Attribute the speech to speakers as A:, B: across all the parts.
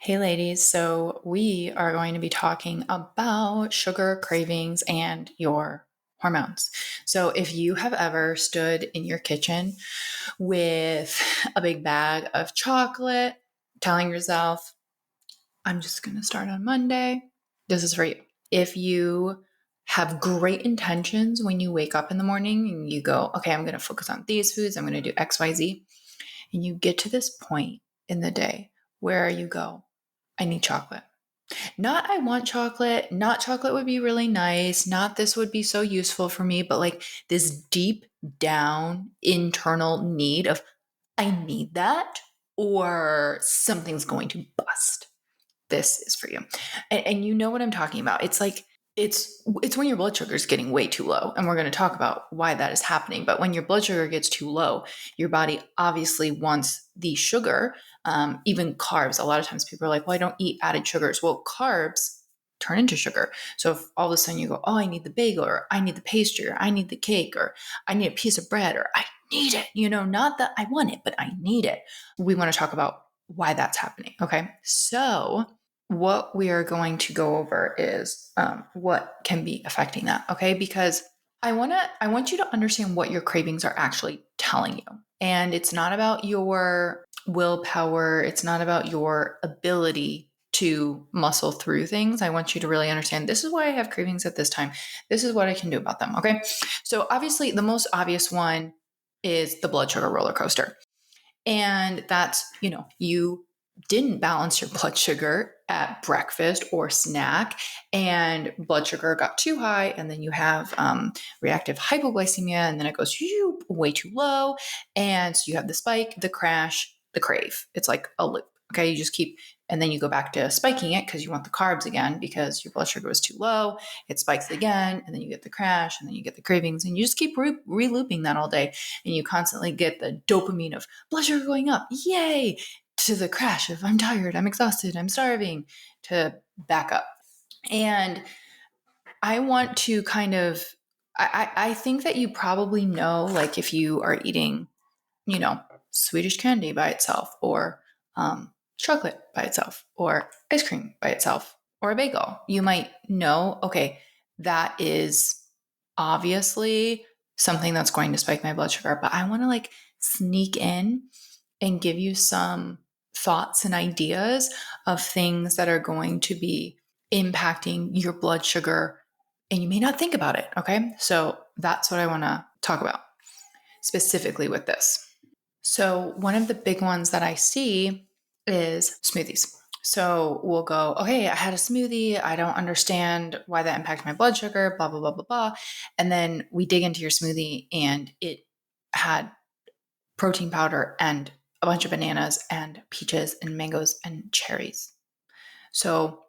A: Hey, ladies. So, we are going to be talking about sugar cravings and your hormones. So, if you have ever stood in your kitchen with a big bag of chocolate, telling yourself, I'm just going to start on Monday, this is for you. If you have great intentions when you wake up in the morning and you go, okay, I'm going to focus on these foods, I'm going to do XYZ, and you get to this point in the day where you go, I need chocolate. Not I want chocolate, not chocolate would be really nice, not this would be so useful for me, but like this deep down internal need of I need that or something's going to bust. This is for you. And you know what I'm talking about. It's like it's when your blood sugar is getting way too low. And we're going to talk about why that is happening. But when your blood sugar gets too low, your body obviously wants the sugar, even carbs. A lot of times people are like, well, I don't eat added sugars. Well, carbs turn into sugar. So if all of a sudden you go, oh, I need the bagel, or I need the pastry, or I need the cake, or I need a piece of bread, or I need it, not that I want it, but I need it. We want to talk about why that's happening. Okay. So what we are going to go over is what can be affecting that. Okay. Because I want you to understand what your cravings are actually telling you. And it's not about your willpower. It's not about your ability to muscle through things. I want you to really understand this is why I have cravings at this time. This is what I can do about them. Okay. So obviously the most obvious one is the blood sugar roller coaster. And that's, you didn't balance your blood sugar at breakfast or snack, and blood sugar got too high, and then you have reactive hypoglycemia, and then it goes way too low. And so you have the spike, the crash, the crave. It's like a loop. Okay. You just keep, and then you go back to spiking it because you want the carbs again because your blood sugar was too low. It spikes again, and then you get the crash, and then you get the cravings, and you just keep re-looping that all day. And you constantly get the dopamine of blood sugar going up. Yay! To the crash of I'm tired, I'm exhausted, I'm starving, to back up. And I want to kind of, I think that you probably know, like if you are eating, Swedish candy by itself, or chocolate by itself, or ice cream by itself, or a bagel, you might know, okay, that is obviously something that's going to spike my blood sugar, but I want to like sneak in and give you some thoughts and ideas of things that are going to be impacting your blood sugar, and you may not think about it. Okay. So that's what I want to talk about specifically with this. So, one of the big ones that I see is smoothies. So, we'll go, okay, I had a smoothie. I don't understand why that impacted my blood sugar, blah, blah, blah, blah, blah. And then we dig into your smoothie and it had protein powder and a bunch of bananas and peaches and mangoes and cherries. So,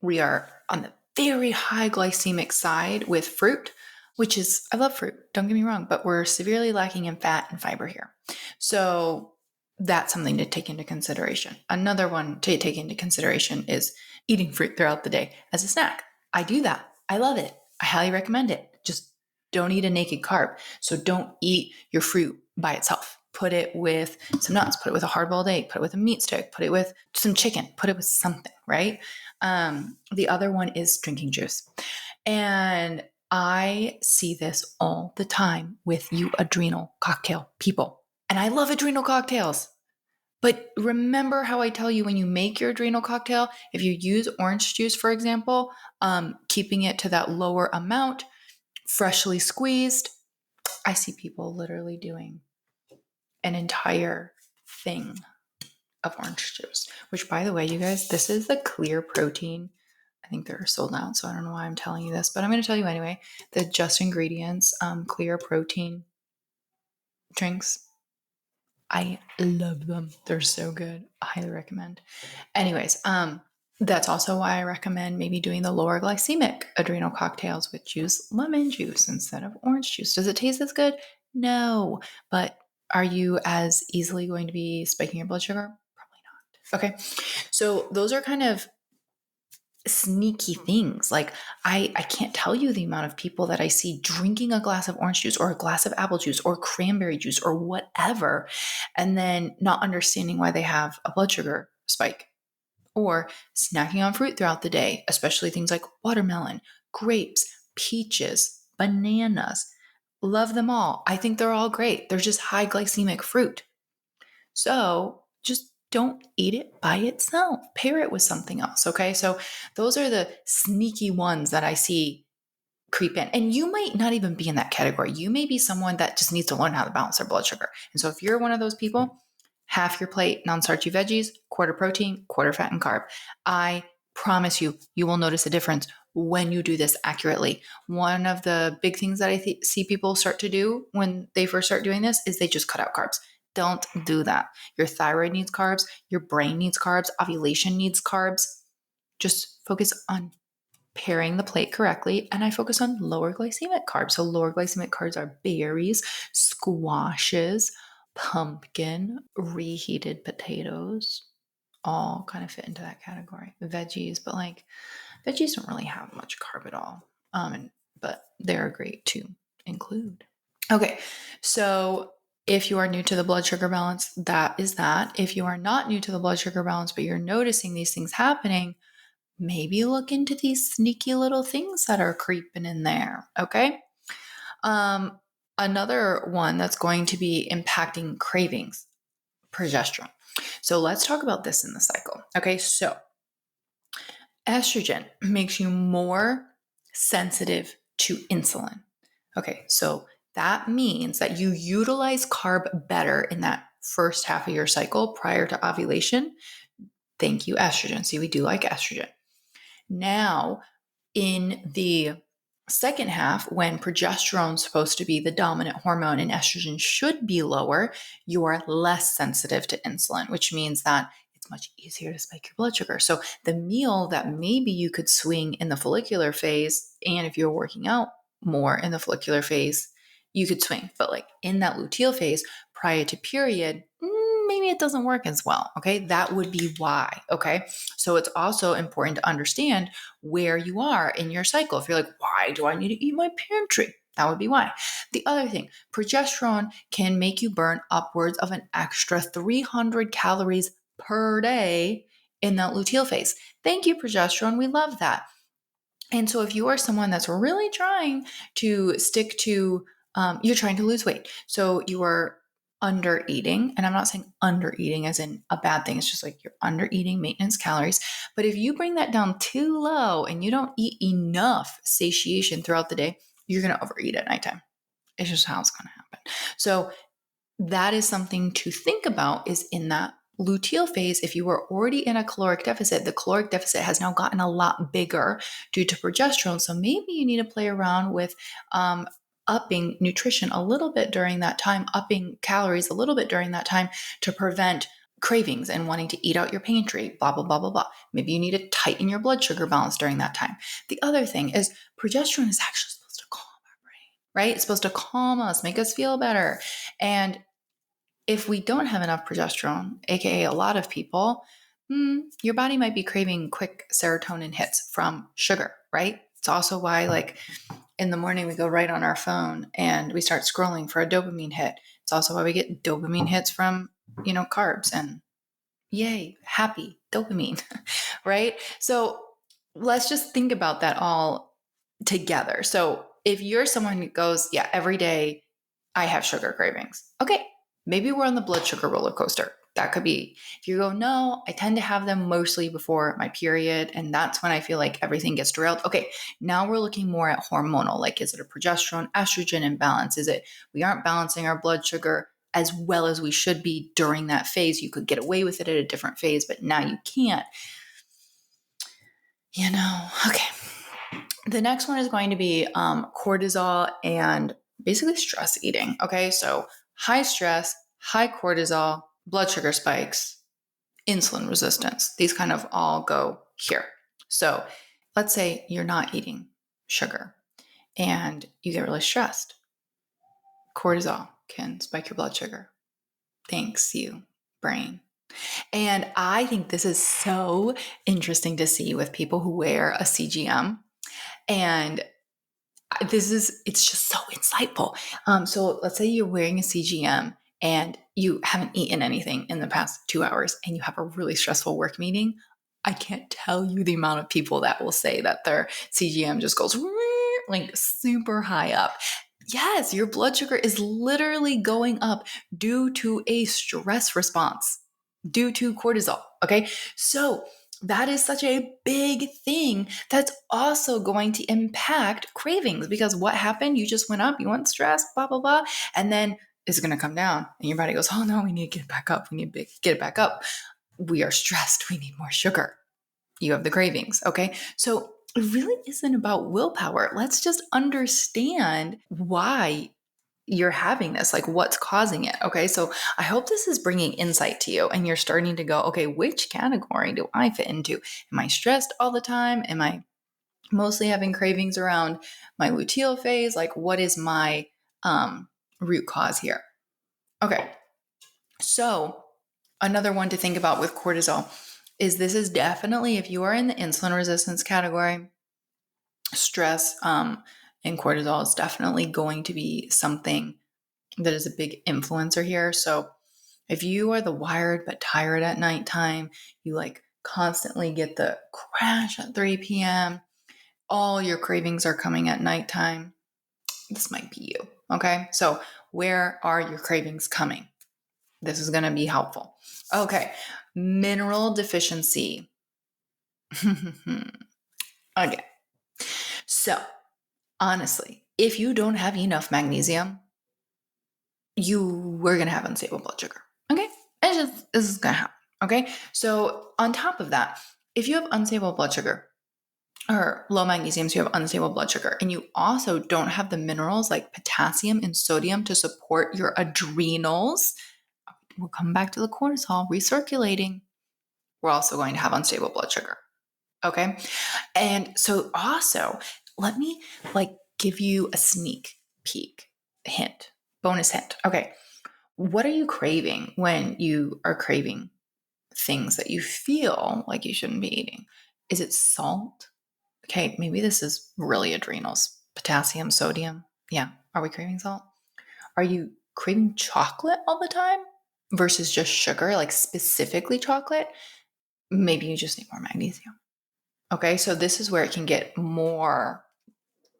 A: we are on the very high glycemic side with fruit, which is, I love fruit, don't get me wrong, but we're severely lacking in fat and fiber here. So that's something to take into consideration. Another one to take into consideration is eating fruit throughout the day as a snack. I do that. I love it. I highly recommend it. Just don't eat a naked carb. So don't eat your fruit by itself. Put it with some nuts, put it with a hard-boiled egg, put it with a meat stick, put it with some chicken, put it with something, right? The other one is drinking juice. And I see this all the time with you adrenal cocktail people. And I love adrenal cocktails. But remember how I tell you when you make your adrenal cocktail, if you use orange juice, for example, keeping it to that lower amount, freshly squeezed, I see people literally doing an entire thing of orange juice, which, by the way, you guys, this is the clear protein. I think they're sold out, so I don't know why I'm telling you this, but I'm going to tell you anyway. The Just Ingredients clear protein drinks, I love them. They're so good. I highly recommend. Anyways, that's also why I recommend maybe doing the lower glycemic adrenal cocktails, which use lemon juice instead of orange juice. Does it taste as good? No. But are you as easily going to be spiking your blood sugar? Probably not. Okay. So those are kind of sneaky things. Like I can't tell you the amount of people that I see drinking a glass of orange juice or a glass of apple juice or cranberry juice or whatever, and then not understanding why they have a blood sugar spike or snacking on fruit throughout the day, especially things like watermelon, grapes, peaches, bananas. Love them all. I think they're all great. They're just high glycemic fruit. So just don't eat it by itself. Pair it with something else. Okay. So those are the sneaky ones that I see creep in. And you might not even be in that category. You may be someone that just needs to learn how to balance their blood sugar. And so if you're one of those people, half your plate non-starchy veggies, quarter protein, quarter fat and carb. I promise you, you will notice a difference when you do this accurately. One of the big things that I see people start to do when they first start doing this is they just cut out carbs. Don't do that. Your thyroid needs carbs. Your brain needs carbs. Ovulation needs carbs. Just focus on pairing the plate correctly. And I focus on lower glycemic carbs. So lower glycemic carbs are berries, squashes, pumpkin, reheated potatoes, all kind of fit into that category. Veggies, but like veggies don't really have much carb at all. But they're great to include. Okay, so if you are new to the blood sugar balance, that is that. If you are not new to the blood sugar balance, but you're noticing these things happening, maybe look into these sneaky little things that are creeping in there. Okay. Another one that's going to be impacting cravings, progesterone. So let's talk about this in the cycle. Okay. So estrogen makes you more sensitive to insulin. Okay. So that means that you utilize carb better in that first half of your cycle prior to ovulation. Thank you, estrogen. See, we do like estrogen. Now, in the second half, when progesterone is supposed to be the dominant hormone and estrogen should be lower, you are less sensitive to insulin, which means that it's much easier to spike your blood sugar. So the meal that maybe you could swing in the follicular phase, and if you're working out more in the follicular phase, you could swing. But like in that luteal phase, prior to period, maybe it doesn't work as well. Okay. That would be why. Okay. So it's also important to understand where you are in your cycle. If you're like, why do I need to eat my pantry? That would be why. The other thing, progesterone can make you burn upwards of an extra 300 calories per day in that luteal phase. Thank you, progesterone. We love that. And so if you are someone that's really trying to stick to, you're trying to lose weight. So you are under eating, and I'm not saying under eating as in a bad thing. It's just like you're under eating maintenance calories. But if you bring that down too low and you don't eat enough satiation throughout the day, you're going to overeat at nighttime. It's just how it's going to happen. So that is something to think about, is in that luteal phase. If you were already in a caloric deficit, the caloric deficit has now gotten a lot bigger due to progesterone. So maybe you need to play around with upping nutrition a little bit during that time, upping calories a little bit during that time to prevent cravings and wanting to eat out your pantry, blah, blah, blah, blah, blah. Maybe you need to tighten your blood sugar balance during that time. The other thing is progesterone is actually supposed to calm our brain, right? It's supposed to calm us, make us feel better. And if we don't have enough progesterone, aka a lot of people, your body might be craving quick serotonin hits from sugar, right? It's also why, like, in the morning we go right on our phone and we start scrolling for a dopamine hit. It's also why we get dopamine hits from, carbs, and yay, happy dopamine, right? So let's just think about that all together. So if you're someone who goes, yeah, every day I have sugar cravings. Okay, maybe we're on the blood sugar roller coaster. That could be. If you go, no, I tend to have them mostly before my period, and that's when I feel like everything gets derailed. Okay, now we're looking more at hormonal. Like, is it a progesterone, estrogen imbalance? Is it we aren't balancing our blood sugar as well as we should be during that phase? You could get away with it at a different phase, but now you can't. Okay. The next one is going to be cortisol and basically stress eating. Okay, so high stress, high cortisol, blood sugar spikes, insulin resistance. These kind of all go here. So let's say you're not eating sugar and you get really stressed. Cortisol can spike your blood sugar. Thanks, you brain. And I think this is so interesting to see with people who wear a CGM. And it's just so insightful. So let's say you're wearing a CGM and you haven't eaten anything in the past 2 hours and you have a really stressful work meeting. I can't tell you the amount of people that will say that their CGM just goes like super high up. Yes, your blood sugar is literally going up due to a stress response, due to cortisol. Okay. So that is such a big thing that's also going to impact cravings, because what happened? You just went up, you went stressed, blah, blah, blah. And then it's going to come down and your body goes, oh no, we need to get it back up. We need to get it back up. We are stressed. We need more sugar. You have the cravings. Okay. So it really isn't about willpower. Let's just understand why you're having this, like what's causing it. Okay. So I hope this is bringing insight to you and you're starting to go, okay, which category do I fit into? Am I stressed all the time? Am I mostly having cravings around my luteal phase? Like, what is my root cause here? Okay. So another one to think about with cortisol is this is definitely, if you are in the insulin resistance category, stress and cortisol is definitely going to be something that is a big influencer here. So if you are the wired but tired at nighttime, you like constantly get the crash at 3 p.m., all your cravings are coming at nighttime, this might be you. Okay. So where are your cravings coming? This is going to be helpful. Okay. Mineral deficiency. Okay. So honestly, if you don't have enough magnesium, you are going to have unstable blood sugar. Okay. This is going to happen. Okay. So on top of that, if you have unstable blood sugar or low magnesium, so you have unstable blood sugar, and you also don't have the minerals like potassium and sodium to support your adrenals, we'll come back to the cortisol recirculating. We're also going to have unstable blood sugar. Okay. And so also, let me like give you a sneak peek hint, bonus hint. Okay. What are you craving when you are craving things that you feel like you shouldn't be eating? Is it salt? Okay. Maybe this is really adrenals, potassium, sodium. Yeah. Are we craving salt? Are you craving chocolate all the time versus just sugar, like specifically chocolate? Maybe you just need more magnesium. Okay, so this is where it can get more,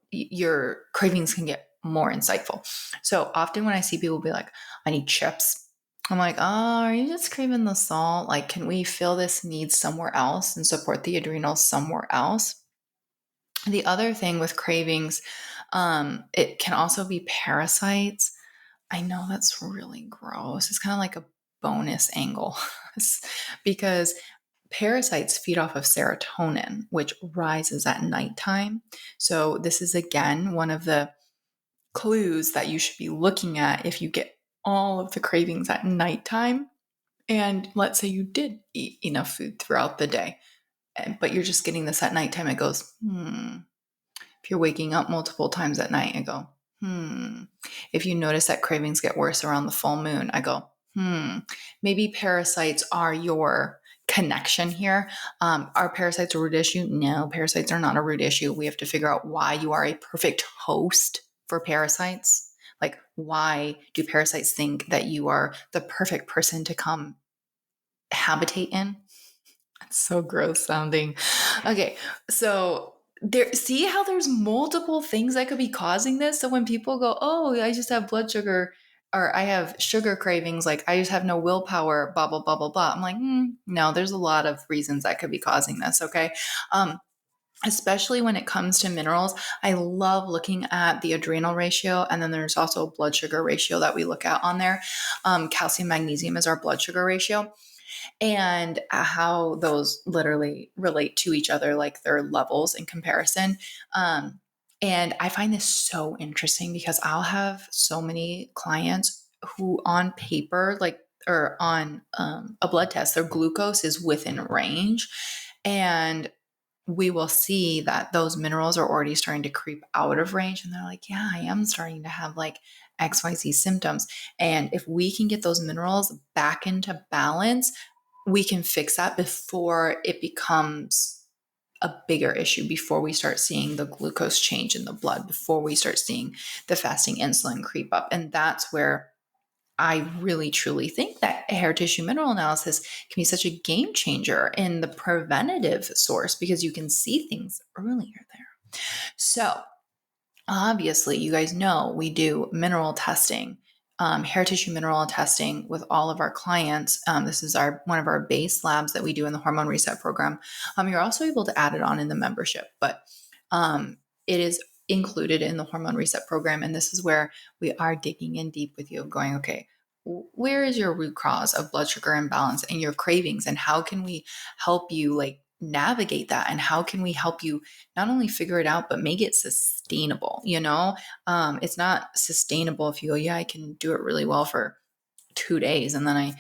A: your cravings can get more insightful. So often when I see people be like, I need chips, I'm like, oh, are you just craving the salt? Like, can we fill this need somewhere else and support the adrenals somewhere else? The other thing with cravings, it can also be parasites. I know that's really gross. It's kind of like a bonus angle because parasites feed off of serotonin, which rises at nighttime. So, this is again one of the clues that you should be looking at if you get all of the cravings at nighttime. And let's say you did eat enough food throughout the day, but you're just getting this at nighttime. It goes, If you're waking up multiple times at night, I go, If you notice that cravings get worse around the full moon, I go, Maybe parasites are your connection here. Are parasites a root issue? No, parasites are not a root issue. We have to figure out why you are a perfect host for parasites. Like, why do parasites think that you are the perfect person to come habitate in? That's so gross sounding. Okay, so there, see how there's multiple things that could be causing this. So when people go, oh, I just have blood sugar or I have sugar cravings, like I just have no willpower, blah, blah, blah, blah, blah. I'm like, no, there's a lot of reasons that could be causing this. Okay. Especially when it comes to minerals, I love looking at the adrenal ratio. And then there's also a blood sugar ratio that we look at on there. Calcium, magnesium is our blood sugar ratio, and how those literally relate to each other, like their levels in comparison. And I find this so interesting because I'll have so many clients who on paper, like, or on a blood test, their glucose is within range. And we will see that those minerals are already starting to creep out of range. And they're like, yeah, I am starting to have like XYZ symptoms. And if we can get those minerals back into balance, we can fix that before it becomes a bigger issue, before we start seeing the glucose change in the blood, before we start seeing the fasting insulin creep up. And that's where I really truly think that hair tissue mineral analysis can be such a game changer in the preventative source because you can see things earlier there. So, obviously, you guys know we do mineral testing, hair tissue mineral testing with all of our clients. This is one of our base labs that we do in the Hormone Reset program. You're also able to add it on in the membership, but it is included in the Hormone Reset program. And this is where we are digging in deep with you, going, okay, where is your root cause of blood sugar imbalance and your cravings? And how can we help you navigate that? And how can we help you not only figure it out, but make it sustainable? It's not sustainable if you go, yeah, I can do it really well for 2 days and then I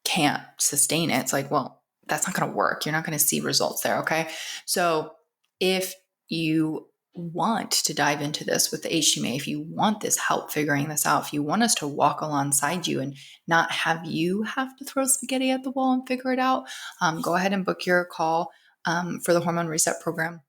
A: can't sustain it. It's like, well, that's not going to work. You're not going to see results there. Okay. So if you want to dive into this with the HTMA, if you want this help figuring this out, if you want us to walk alongside you and not have you have to throw spaghetti at the wall and figure it out, go ahead and book your call for the Hormone Reset program.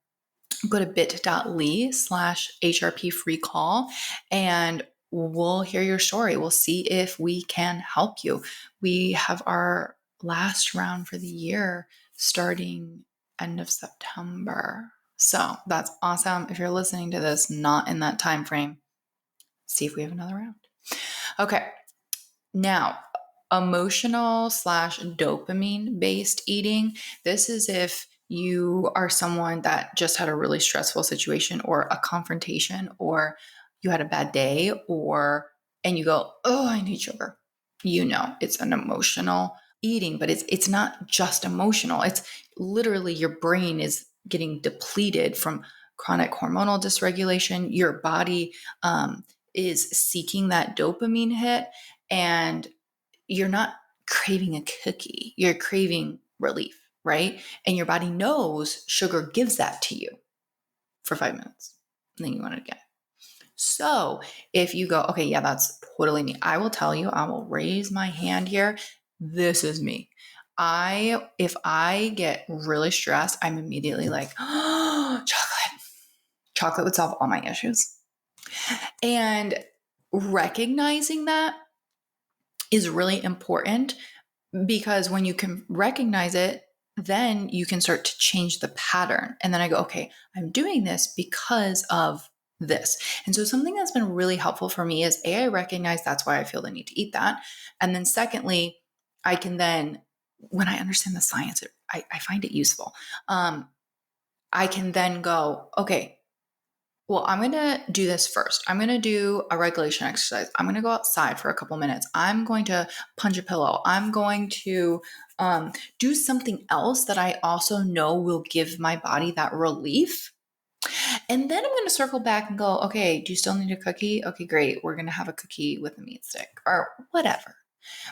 A: Go to bit.ly/HRP free call and we'll hear your story. We'll see if we can help you. We have our last round for the year starting end of September. So that's awesome. If you're listening to this not in that time frame, see if we have another round. Okay. Now, emotional/dopamine based eating. This is if you are someone that just had a really stressful situation or a confrontation, or you had a bad day, and you go, oh, I need sugar. It's an emotional eating, but it's not just emotional. It's literally your brain is getting depleted from chronic hormonal dysregulation. Your body is seeking that dopamine hit, and you're not craving a cookie. You're craving relief, right? And your body knows sugar gives that to you for 5 minutes, and then you want it again. So if you go, okay, yeah, that's totally me. I will tell you, I will raise my hand here. This is me. If I get really stressed, I'm immediately like, oh, chocolate. Chocolate would solve all my issues. And recognizing that is really important, because when you can recognize it, then you can start to change the pattern. And then I go, okay, I'm doing this because of this. And so something that's been really helpful for me is I recognize that's why I feel the need to eat that. And then secondly, I can then, when I understand the science, I find it useful. I can then go, okay, well, I'm going to do this first. I'm going to do a regulation exercise. I'm going to go outside for a couple minutes. I'm going to punch a pillow. I'm going to do something else that I also know will give my body that relief. And then I'm going to circle back and go, okay, do you still need a cookie? Okay, great. We're going to have a cookie with a meat stick or whatever.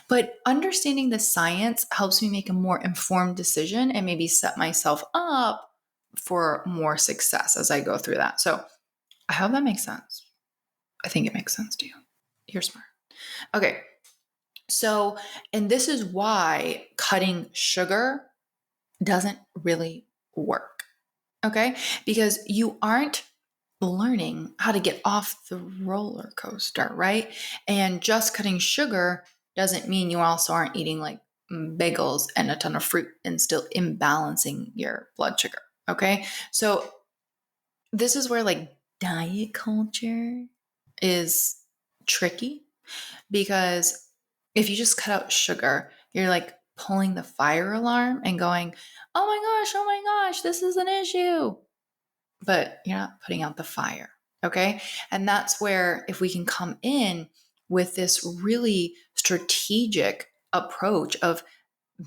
A: But understanding the science helps me make a more informed decision and maybe set myself up for more success as I go through that. So I hope that makes sense. I think it makes sense to you. You're smart. Okay. So, and this is why cutting sugar doesn't really work. Okay. Because you aren't learning how to get off the roller coaster, right? And just cutting sugar doesn't mean you also aren't eating like bagels and a ton of fruit and still imbalancing your blood sugar. Okay. So this is where diet culture is tricky, because if you just cut out sugar, you're pulling the fire alarm and going, oh my gosh, this is an issue. But you're not putting out the fire. Okay. And that's where, if we can come in with this really strategic approach of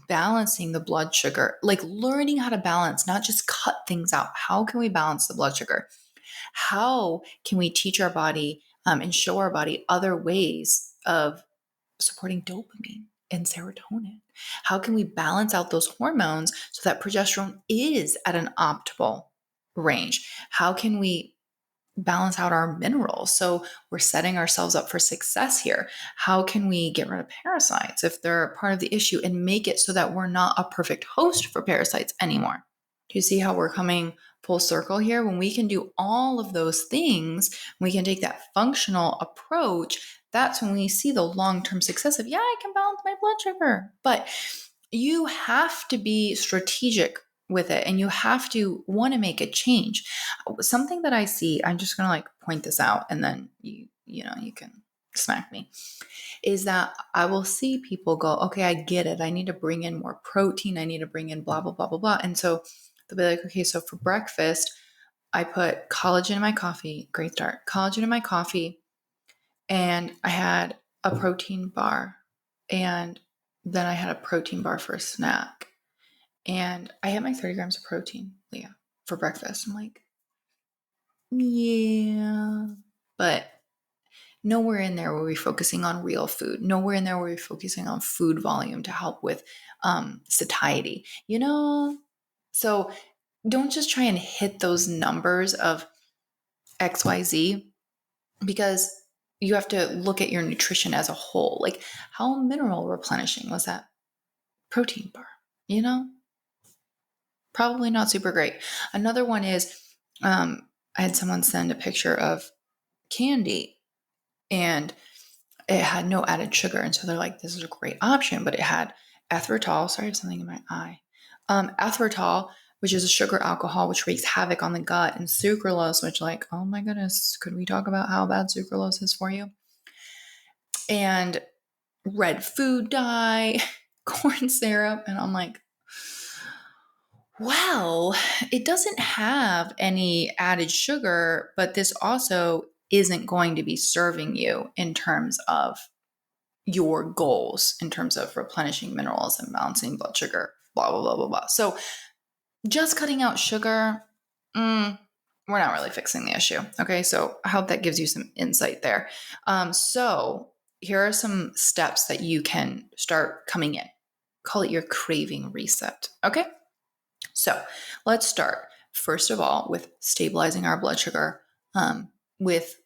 A: balancing the blood sugar, learning how to balance, not just cut things out. How can we balance the blood sugar? How can we teach our body and show our body other ways of supporting dopamine and serotonin? How can we balance out those hormones so that progesterone is at an optimal range? How can we balance out our minerals so we're setting ourselves up for success here? How can we get rid of parasites if they're part of the issue and make it so that we're not a perfect host for parasites anymore? Do you see how we're coming full circle here? When we can do all of those things, we can take that functional approach. that's when we see the long-term success of, yeah, I can balance my blood sugar. But you have to be strategic with it, and you have to want to make a change. Something that I see, I'm just going to like point this out, and then you can smack me, is that I will see people go, okay, I get it. I need to bring in more protein. I need to bring in blah, blah, blah, blah, blah. And so they'll be like, okay, so for breakfast, I put collagen in my coffee. Great start. Collagen in my coffee. And I had a protein bar. And then I had a protein bar for a snack. And I had my 30 grams of protein, Leah, for breakfast. I'm like, yeah. But nowhere in there were we focusing on real food. Nowhere in there were we focusing on food volume to help with satiety. So don't just try and hit those numbers of XYZ, because you have to look at your nutrition as a whole. Like, how mineral replenishing was that protein bar? Probably not super great. Another one is I had someone send a picture of candy, and it had no added sugar. And so they're like, this is a great option, but it had erythritol. Sorry, I have something in my eye. Erythritol, which is a sugar alcohol, which wreaks havoc on the gut, and sucralose, which, like, oh my goodness, could we talk about how bad sucralose is for you? And red food dye, corn syrup. And I'm like, well, it doesn't have any added sugar, but this also isn't going to be serving you in terms of your goals, in terms of replenishing minerals and balancing blood sugar, blah, blah, blah, blah, blah. So just cutting out sugar, we're not really fixing the issue. Okay, so I hope that gives you some insight there. So here are some steps that you can start coming in. Call it your craving reset. Okay, so let's start, first of all, with stabilizing our blood sugar with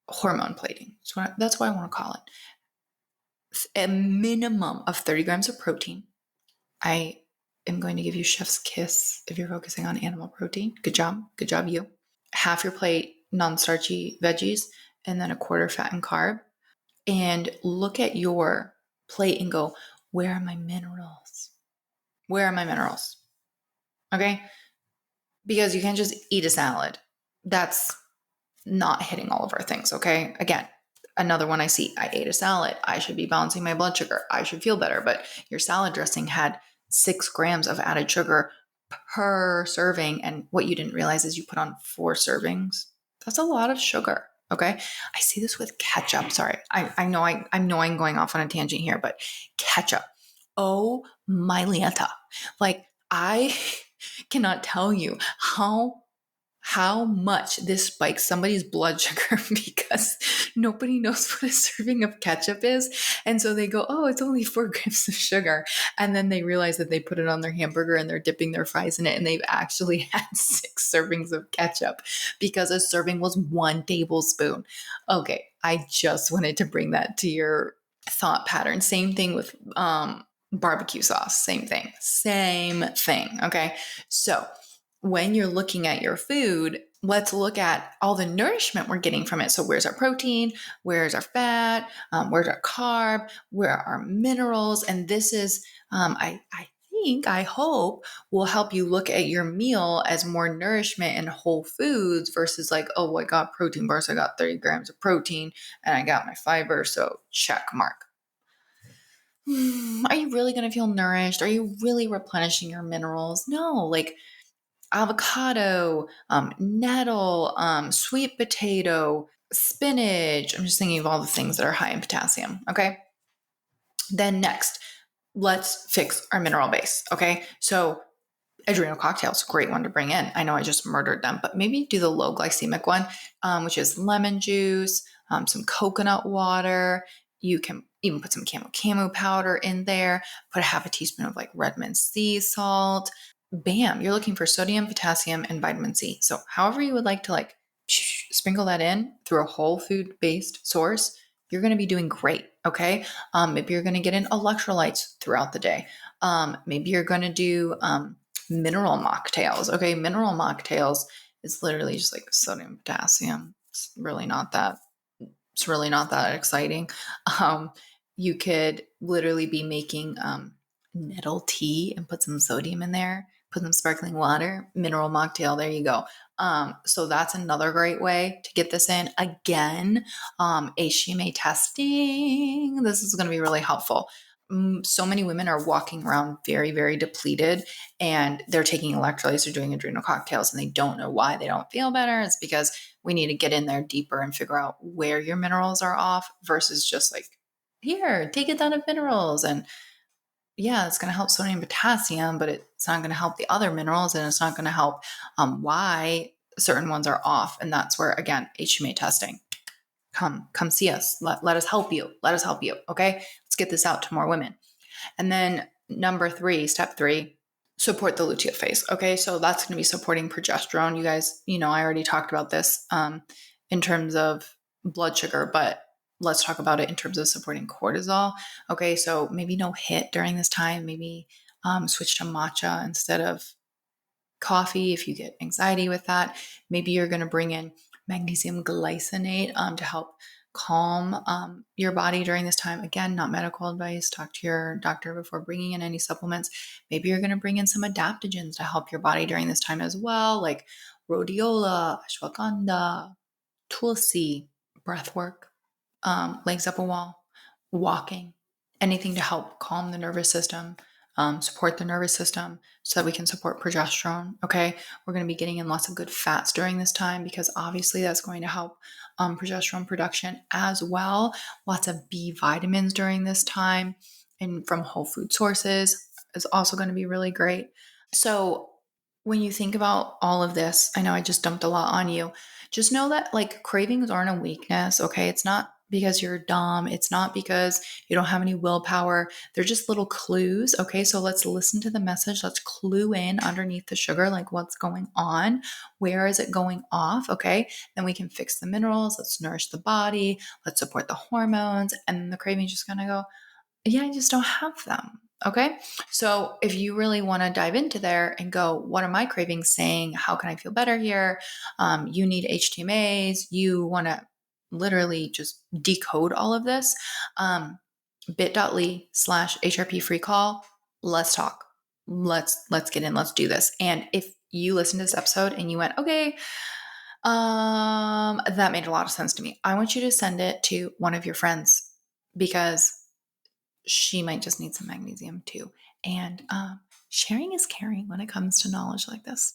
A: hormone plating. That's what I want to call it. A minimum of 30 grams of protein. I am going to give you chef's kiss if you're focusing on animal protein. Good job. Good job, you. Half your plate non-starchy veggies, and then a quarter fat and carb. And look at your plate and go, where are my minerals? Where are my minerals? Okay? Because you can't just eat a salad. That's not hitting all of our things, okay? Again, another one I see, I ate a salad. I should be balancing my blood sugar. I should feel better. But your salad dressing had 6 grams of added sugar per serving. And what you didn't realize is you put on 4 servings. That's a lot of sugar, okay? I see this with ketchup. Sorry, I know I'm going off on a tangent here, but ketchup. Oh my Lianta. Like, I cannot tell you how much this spikes somebody's blood sugar because nobody knows what a serving of ketchup is. And so they go, oh, it's only 4 grams of sugar. And then they realize that they put it on their hamburger and they're dipping their fries in it. And they've actually had 6 servings of ketchup because a serving was 1 tablespoon. Okay, I just wanted to bring that to your thought pattern. Same thing with barbecue sauce. Same thing. Okay, so when you're looking at your food, let's look at all the nourishment we're getting from it. So where's our protein? Where's our fat? Where's our carb? Where are our minerals? And this is, I hope, will help you look at your meal as more nourishment and whole foods versus like, oh, I got protein bars. I got 30 grams of protein and I got my fiber. So check mark. Are you really going to feel nourished? Are you really replenishing your minerals? No, like, avocado, nettle, sweet potato, spinach. I'm just thinking of all the things that are high in potassium. Okay. Then next, let's fix our mineral base. Okay. So adrenal cocktails, great one to bring in. I know I just murdered them, but maybe do the low glycemic one, which is lemon juice, some coconut water. You can even put some camu powder in there, put a half a teaspoon of like Redmond sea salt. Bam, you're looking for sodium, potassium, and vitamin C. So however you would like to like sprinkle that in through a whole food based source, you're going to be doing great. Okay. Maybe you're going to get in electrolytes throughout the day. Maybe you're going to do mineral mocktails. Okay. Mineral mocktails is literally just like sodium, potassium. It's really not that it's really not that exciting. Um, you could literally be making nettle tea and put some sodium in there, put some sparkling water, mineral mocktail. There you go. So that's another great way to get this in. Again, HMA testing. This is going to be really helpful. So many women are walking around very, very depleted, and they're taking electrolytes or doing adrenal cocktails, and they don't know why they don't feel better. It's because we need to get in there deeper and figure out where your minerals are off versus just like, here, take a ton of minerals. And yeah, it's going to help sodium and potassium, but it's not going to help the other minerals, and it's not going to help why certain ones are off. And that's where, again, HMA testing. Come see us. Let us help you. Let us help you. Okay. Let's get this out to more women. And then step three, support the luteal phase. Okay. So that's going to be supporting progesterone. You guys, I already talked about this in terms of blood sugar, but let's talk about it in terms of supporting cortisol. Okay. So maybe no HIIT during this time, maybe switch to matcha instead of coffee if you get anxiety with that. Maybe you're going to bring in magnesium glycinate to help calm your body during this time. Again, not medical advice. Talk to your doctor before bringing in any supplements. Maybe you're going to bring in some adaptogens to help your body during this time as well, like rhodiola, ashwagandha, tulsi, breath work, legs up a wall, walking, anything to help calm the nervous system, support the nervous system so that we can support progesterone. Okay. We're going to be getting in lots of good fats during this time because obviously that's going to help progesterone production as well. Lots of B vitamins during this time and from whole food sources is also going to be really great. So when you think about all of this, I know I just dumped a lot on you. Just know that like cravings aren't a weakness, okay? It's not because you're dumb. It's not because you don't have any willpower. They're just little clues, okay? So let's listen to the message. Let's clue in underneath the sugar, like what's going on. Where is it going off, okay? Then we can fix the minerals. Let's nourish the body. Let's support the hormones. And the craving's just gonna go, yeah, I just don't have them. Okay. So if you really want to dive into there and go, what are my cravings saying? How can I feel better here? You need HTMAs. You want to literally just decode all of this. bit.ly/HRP free call. Let's talk. Let's get in. Let's do this. And if you listen to this episode and you went, okay, that made a lot of sense to me, I want you to send it to one of your friends because she might just need some magnesium too. And sharing is caring when it comes to knowledge like this.